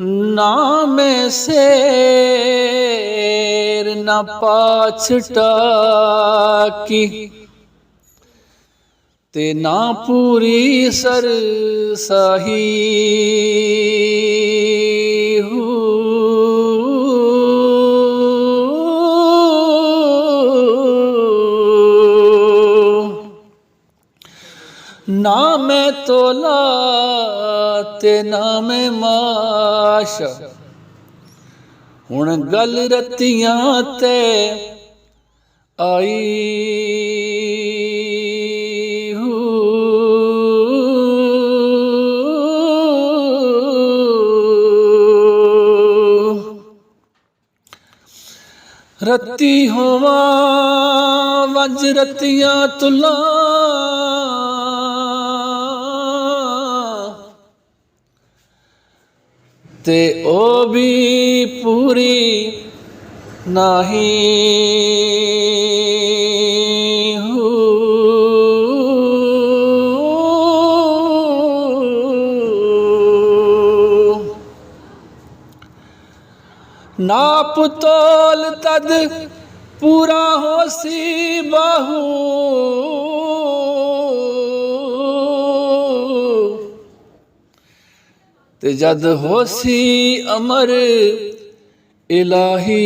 नाम शेर न पाछटा की ते ना पूरी सर साही ना मैं तोला ते ना मैं माश हुण गल रतियां ते आई रत्ती होवा वज रतियां तुला ते ओ भी पूरी नहीं नाप तोल तद पूरा होसी बाहू ते जद होसी अमर इलाही